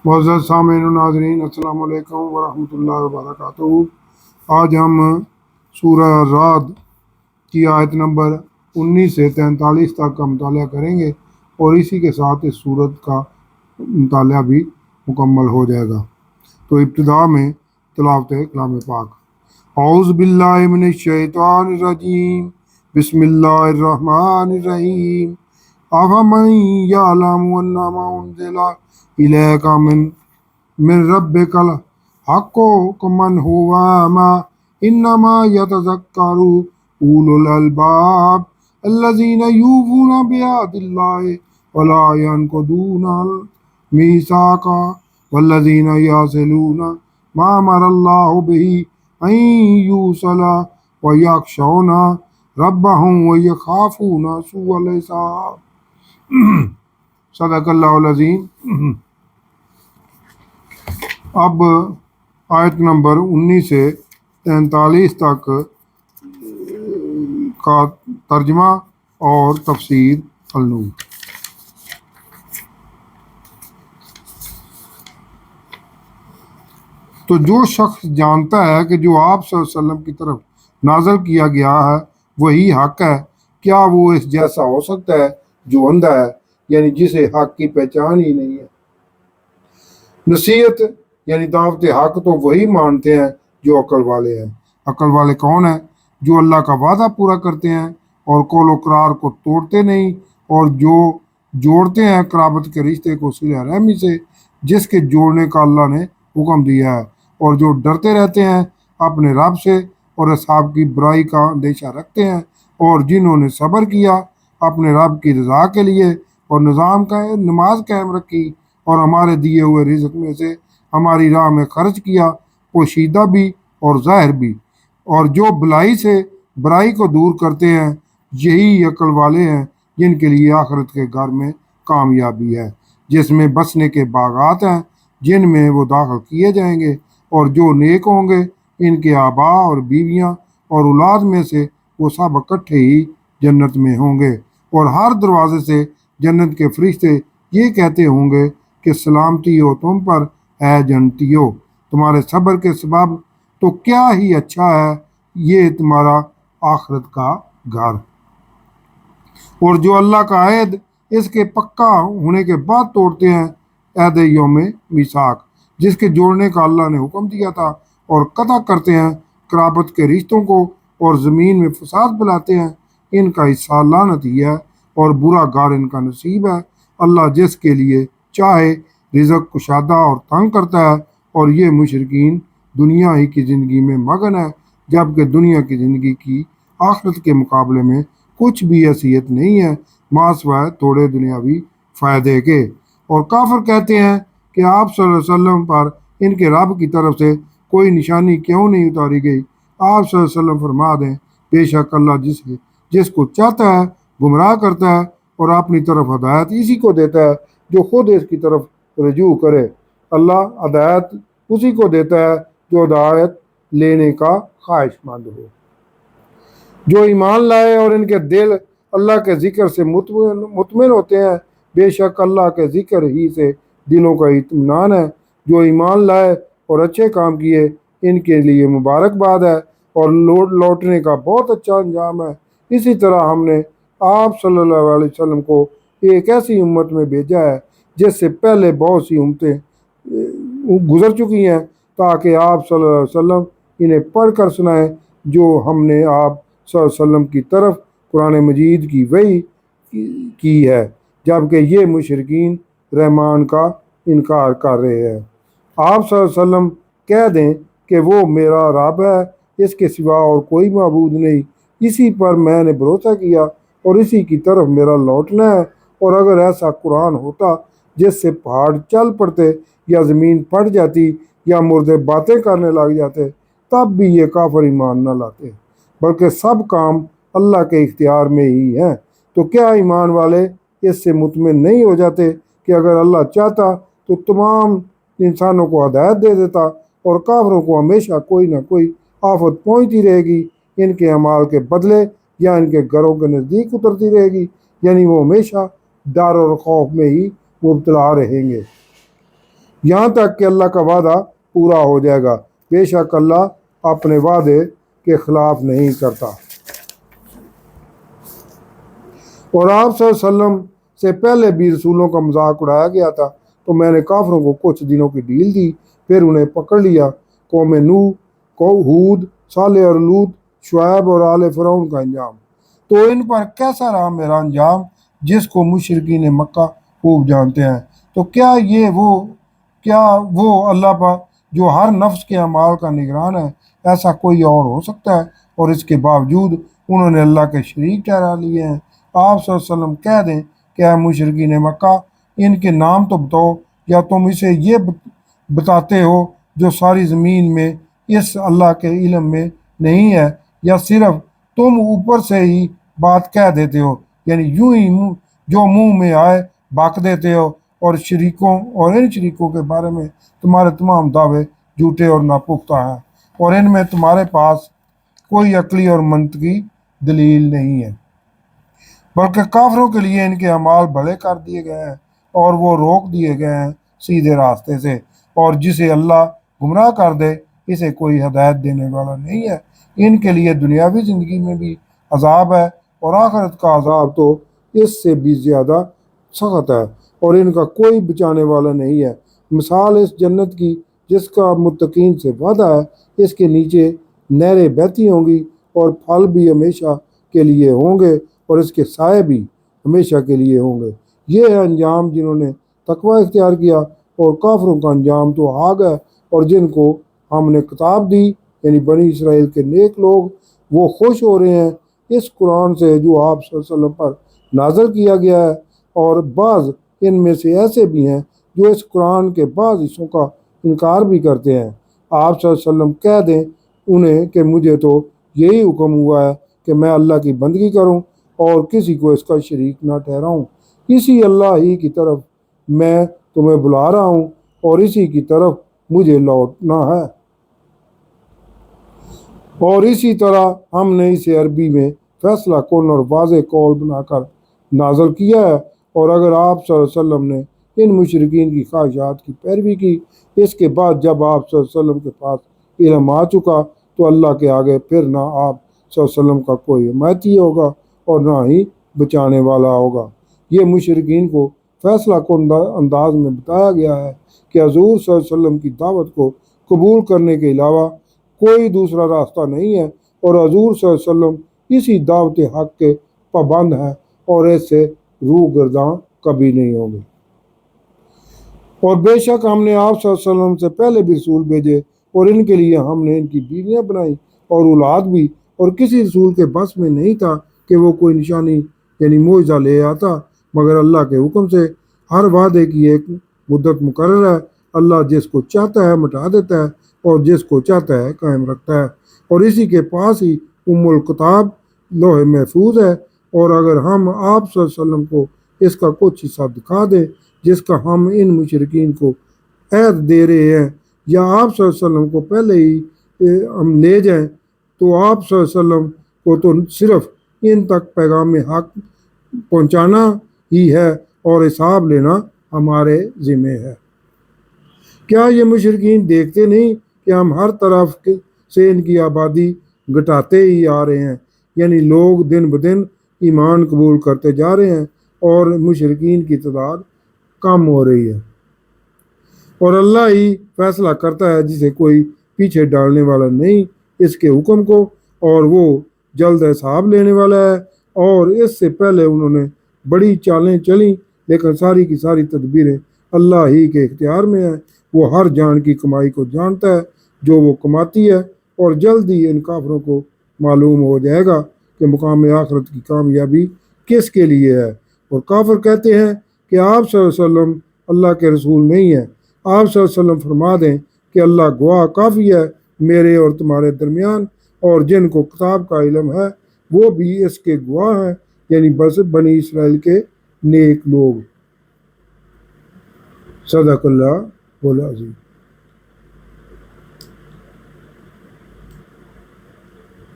معزز سامعین و ناظرین، السلام علیکم ورحمۃ اللہ وبرکاتہ۔ آج ہم سورہ رعد کی آیت نمبر 19 سے 43 تک کا مطالعہ کریں گے اور اسی کے ساتھ اس سورت کا مطالعہ بھی مکمل ہو جائے گا۔ تو ابتدا میں تلاوت کلام پاک۔ اعوذ باللہ من الشیطان الرجیم، بسم اللہ الرحمن الرحیم۔ افمن یعلم انما انزل الیک من ربک الحق کمن هو اعمی انما یتذکر اولو الالباب الذین یوفون بعہد اللہ ولا ینقضون المیثاق والذین یصلون ما امر اللہ بہ ان یوصل ویخشون ربهم ویخافون سوء الحساب۔ صدق اللہ العظیم۔ اب آیت نمبر 19 سے 43 تک کا ترجمہ اور تفسیر النور۔ تو جو شخص جانتا ہے کہ جو آپ صلی اللہ علیہ وسلم کی طرف نازل کیا گیا ہے وہی حق ہے، کیا وہ اس جیسا ہو سکتا ہے جو اندھا ہے، یعنی جسے حق کی پہچان ہی نہیں ہے۔ نصیحت یعنی دعوت حق تو وہی مانتے ہیں جو عقل والے ہیں۔ عقل والے کون ہیں؟ جو اللہ کا وعدہ پورا کرتے ہیں اور قول و قرار کو توڑتے نہیں، اور جو جوڑتے ہیں قرابت کے رشتے کو صلہ رحمی سے جس کے جوڑنے کا اللہ نے حکم دیا ہے، اور جو ڈرتے رہتے ہیں اپنے رب سے اور اصحاب کی برائی کا اندیشہ رکھتے ہیں، اور جنہوں نے صبر کیا اپنے رب کی رضا کے لیے اور نماز قائم رکھی اور ہمارے دیے ہوئے رزق میں سے ہماری راہ میں خرچ کیا، پوشیدہ بھی اور ظاہر بھی، اور جو بلائی سے برائی کو دور کرتے ہیں، یہی عقل والے ہیں جن کے لیے آخرت کے گھر میں کامیابی ہے، جس میں بسنے کے باغات ہیں جن میں وہ داخل کیے جائیں گے، اور جو نیک ہوں گے ان کے آبا اور بیویاں اور اولاد میں سے وہ سب اکٹھے ہی جنت میں ہوں گے، اور ہر دروازے سے جنت کے فرشتے یہ کہتے ہوں گے کہ سلامتی ہو تم پر اے جنتیو، تمہارے صبر کے سبب تو کیا ہی اچھا ہے یہ تمہارا آخرت کا گھر۔ اور جو اللہ کا عہد اس کے پکا ہونے کے بعد توڑتے ہیں، عہد یوم میثاق جس کے جوڑنے کا اللہ نے حکم دیا تھا، اور قطع کرتے ہیں قرابت کے رشتوں کو اور زمین میں فساد پھیلاتے ہیں، ان کا حصہ لعنت ہی ہے اور برا گھر ان کا نصیب ہے۔ اللہ جس کے لیے چاہے رزق کشادہ اور تنگ کرتا ہے، اور یہ مشرکین دنیا ہی کی زندگی میں مگن ہے، جبکہ دنیا کی زندگی کی آخرت کے مقابلے میں کچھ بھی حیثیت نہیں ہے ماں سوائے تھوڑے دنیاوی فائدے کے۔ اور کافر کہتے ہیں کہ آپ صلی اللہ علیہ وسلم پر ان کے رب کی طرف سے کوئی نشانی کیوں نہیں اتاری گئی؟ آپ صلی اللہ علیہ وسلم فرما دیں، بے شک اللہ جس کو چاہتا ہے گمراہ کرتا ہے اور اپنی طرف ہدایت اسی کو دیتا ہے جو خود اس کی طرف رجوع کرے۔ اللہ ہدایت اسی کو دیتا ہے جو ہدایت لینے کا خواہش مند ہو۔ جو ایمان لائے اور ان کے دل اللہ کے ذکر سے مطمئن ہوتے ہیں، بے شک اللہ کے ذکر ہی سے دلوں کا اطمینان ہے۔ جو ایمان لائے اور اچھے کام کیے ان کے لیے مبارکباد ہے اور لوٹنے کا بہت اچھا انجام ہے۔ اسی طرح ہم نے آپ صلی اللہ علیہ وسلم کو ایک ایسی امت میں بھیجا ہے جس سے پہلے بہت سی امتیں گزر چکی ہیں، تاکہ آپ صلی اللہ علیہ وسلم انہیں پڑھ کر سنائیں جو ہم نے آپ صلی اللہ علیہ وسلم کی طرف قرآن مجید کی وحی کی ہے، جبکہ یہ مشرکین رحمان کا انکار کر رہے ہیں۔ آپ صلی اللہ علیہ وسلم کہہ دیں کہ وہ میرا رب ہے، اس کے سوا اور کوئی معبود نہیں، اسی پر میں نے بھروسہ کیا اور اسی کی طرف میرا لوٹنا ہے۔ اور اگر ایسا قرآن ہوتا جس سے پہاڑ چل پڑتے یا زمین پھٹ جاتی یا مردے باتیں کرنے لگ جاتے تب بھی یہ کافر ایمان نہ لاتے، بلکہ سب کام اللہ کے اختیار میں ہی ہیں۔ تو کیا ایمان والے اس سے مطمئن نہیں ہو جاتے کہ اگر اللہ چاہتا تو تمام انسانوں کو ہدایت دے دیتا، اور کافروں کو ہمیشہ کوئی نہ کوئی آفت پہنچتی رہے گی، ان کے اعمال کے بدلے یا ان کے گھروں کے نزدیک اترتی رہے گی، یعنی وہ ہمیشہ ڈر اور خوف میں ہی مبتلا رہیں گے۔ यहाँ तक कि अल्लाह का वादा पूरा हो जाएगा। बेशक अल्लाह अपने वादे के खिलाफ नहीं करता। और आप सल्लल्लाहु अलैहि वसल्लम से पहले भी रसूलों का मजाक उड़ाया गया था, तो मैंने काफरों को कुछ दिनों की ढील दी, फिर उन्हें पकड़ लिया। कौम नूह, हूद, सालेह और लूत, शुएब और आले फिरौन का अंजाम। तो इन पर कैसा रहा मेरा अंजाम, जिसको मुशरिकीन मक्का खूब जानते हैं। तो क्या वो अल्लाह पर जो हर नफ्स के अमाल का निगरान है, ऐसा कोई और हो सकता है? और इसके बावजूद उन्होंने अल्लाह के शरीक ठहरा लिए हैं। आप सल्लल्लाहु अलैहि वसल्लम कह दें कि ऐ मुशरिकीन मक्का, इनके नाम तो बताओ, या तुम इसे ये बताते हो जो सारी ज़मीन में इस अल्लाह के इल्म में नहीं है, या सिर्फ तुम ऊपर से ही बात कह देते हो, यानी यूं ही जो मुंह में आए बक देते हो, और इन शरीकों के बारे में तुम्हारे तमाम दावे झूठे और नापुख्ता हैं, और इनमें तुम्हारे पास कोई अक्ली और मंतकी दलील नहीं है। बल्कि काफिरों के लिए इनके अमाल भले कर दिए गए हैं, और वो रोक दिए गए हैं सीधे रास्ते से, और जिसे अल्लाह गुमराह कर दे, इसे कोई हदायत देने वाला नहीं है। इनके लिए दुनियावी ज़िंदगी में भी अजाब है, और आखिरत का अजाब तो इससे भी ज़्यादा सख्त है, और इनका कोई बचाने वाला नहीं है। मिसाल इस जन्नत की जिसका मुत्तकीन से वादा है, इसके नीचे नहरें बहती होंगी, और फल भी हमेशा के लिए होंगे, और इसके साए भी हमेशा के लिए होंगे। ये है अंजाम जिन्होंने तकवा इख्तियार किया, और काफिरों का अंजाम तो आग है। और जिनको हमने किताब दी, यानी बनी इसराइल के नेक लोग, वो खुश हो रहे हैं इस कुरान से जो आप सल्लल्लाहु अलैहि वसल्लम पर नाज़िल किया गया है। और बाज़ इनमें से ऐसे भी हैं जो इस कुरान के बाज़ हिस्सों का इनकार भी करते हैं। आप सल्लल्लाहु अलैहि वसल्लम कह दें उन्हें कि मुझे तो यही हुक्म हुआ है कि मैं अल्लाह की बंदगी करूं और किसी को इसका शरीक ना ठहराऊं। इसी अल्लाह ही की तरफ मैं तुम्हें बुला रहा हूं, और इसी की तरफ मुझे लौटना है। और इसी तरह हमने इसे अरबी में फैसला कुन और वाज़ेह कौल बनाकर नाज़िल किया है। और अगर आप सल्लल्लाहु अलैहि वसल्लम ने इन मुशरिकीन की ख्वाहिशात की पैरवी की, इसके बाद जब आप सल्लल्लाहु अलैहि वसल्लम के पास इल्म आ चुका, तो अल्लाह के आगे फिर ना आप सल्लल्लाहु अलैहि वसल्लम का कोई हिमायती होगा और ना ही बचाने वाला होगा। ये मुशरिकीन को फैसला कुन अंदाज में बताया गया है कि हजूर सल्लल्लाहु अलैहि वसल्लम की दावत को कबूल करने के अलावा कोई दूसरा रास्ता नहीं है, और हजूर सल्लल्लाहु अलैहि वसल्लम इसी दावत हक के पाबंद हैं, और इससे रूह गर्दां कभी नहीं होंगे। और बेशक हमने आप सल्लल्लाहु अलैहि वसल्लम से पहले भी रसूल भेजे, और इनके लिए हमने इनकी बीवियां बनाई और औलाद भी, और किसी रसूल के बस में नहीं था कि वो कोई निशानी यानी मोइज़ा ले आता, मगर अल्लाह के हुक्म से। हर वादे की एक मुद्दत मुकर्रर है। अल्लाह जिसको चाहता है मिटा देता है, और जिसको चाहता है कायम रखता है। और इसी के पास ही उम्मुल किताब लोहे महफूज है। और अगर हम आप सल्लल्लाहु अलैहि वसल्लम को इसका कुछ हिस्सा दिखा दें जिसका हम इन मुशरिकीन को ऐद दे रहे हैं, या आप सल्लल्लाहु अलैहि वसल्लम को पहले ही हम ले जाएं, तो आप सल्लल्लाहु अलैहि वसल्लम को तो सिर्फ इन तक पैगाम हक पहुंचाना ही है, और हिसाब लेना हमारे ज़िम्मे है। क्या ये मुशरिकीन देखते नहीं कि हम हर तरफ से इनकी आबादी घटाते ही आ रहे हैं, यानी लोग दिन ब दिन ईमान कबूल करते जा रहे हैं, और मुशरिकीन की तादाद कम हो रही है। और अल्लाह ही फैसला करता है जिसे कोई पीछे डालने वाला नहीं इसके हुक्म को, और वो जल्द हिसाब लेने वाला है। और इससे पहले उन्होंने बड़ी चालें चली, लेकिन सारी की सारी तदबीरें अल्लाह ही के इख्तियार में है। वो हर जान की कमाई को जानता है जो वो कमाती है, और जल्द ही इन काफरों को मालूम हो जाएगा कि मुकाम आखिरत की कामयाबी किसके लिए है। और काफिर कहते हैं कि आप सल्लल्लाहु अलैहि वसल्लम अल्लाह के रसूल नहीं है। आप सल्लल्लाहु अलैहि वसल्लम फरमा दें कि अल्लाह गवाह काफ़ी है मेरे और तुम्हारे दरमियान, और जिनको किताब का इल्म है वो भी इसके गवाह हैं, यानी बस बनी इसराइल के नेक लोग। सदक़ल्लाहुल अज़ीम।